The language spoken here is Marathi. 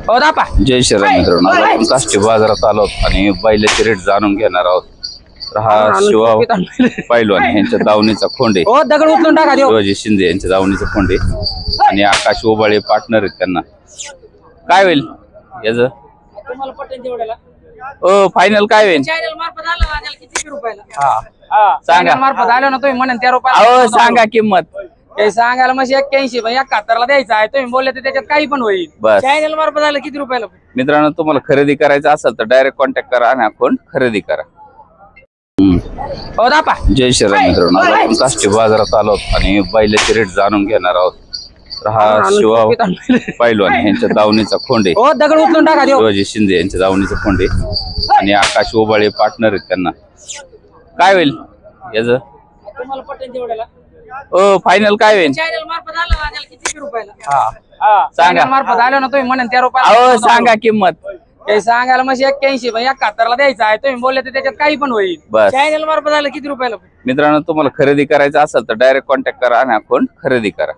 हो दापा. जय श्रीराम मित्रांनो, आज आपण काष्टी बाजारात आलो आहोत आणि बैलाचे रेट जाणून घेणार आहोत. तर हा शिवा पैलवान यांच्या दावणीचा खोंडे, हो दगड उचलून टाका देऊ. शिवाजी शिंदे यांच्या दावणीचा खोंडे आणि आकाश ओबाळे पार्टनर आहेत त्यांना. काय होईल याच? तुम्हाला पटेल तेवढ्याला. ओ फायनल काय होईल? चॅनल मार्फत आलं ना, त्याला किती रुपयाला? सांगा. चॅनल मार्फत आलो ना तुम्ही म्हणून त्या रुपयाला. अहो सांगा किंमत. ते सांगायला म्हणजे 81 पण 71 ला द्यायचा आहे. तुम्ही बोलले तर त्याच्यात काही पण होईल. बस चॅनल मार्फत आलं किती रुपयाला? मित्रांनो, तुम्हाला खरेदी करायचं असेल तर डायरेक्ट कॉन्टॅक्ट करा आणि आपण खरेदी करा. हो दापा. जय श्रीराम मित्रांनो, आज आपण काष्टी बाजारात आलो आहोत आणि बैलाचे रेट जाणून घेणार आहोत. तर हा शिवा पैलवान यांच्या दावणीचा खोंडे, हो दगड उचलून टाका देऊ. शिवाजी शिंदे यांच्या दावणीचा खोंडे आणि आकाश ओबाळे पार्टनर आहेत त्यांना. काय होईल याच? तुम्हाला पटेल तेवढ्याला. ओ फायनल काय होईल? चॅनल मार्फत आलं ना, त्याला किती रुपयाला? सांगा. चॅनल मार्फत आलो ना तुम्ही म्हणून त्या रुपयाला. अहो सांगा किंमत. ते सांगायला म्हणजे 81 पण 71 ला द्यायचा आहे. तुम्ही बोलले तर त्याच्यात काही पण होईल. बस चॅनल मार्फत आलं किती रुपयाला? मित्रांनो, तुम्हाला खरेदी करायचं असेल तर डायरेक्ट कॉन्टॅक्ट करा आणि आपण खरेदी करा.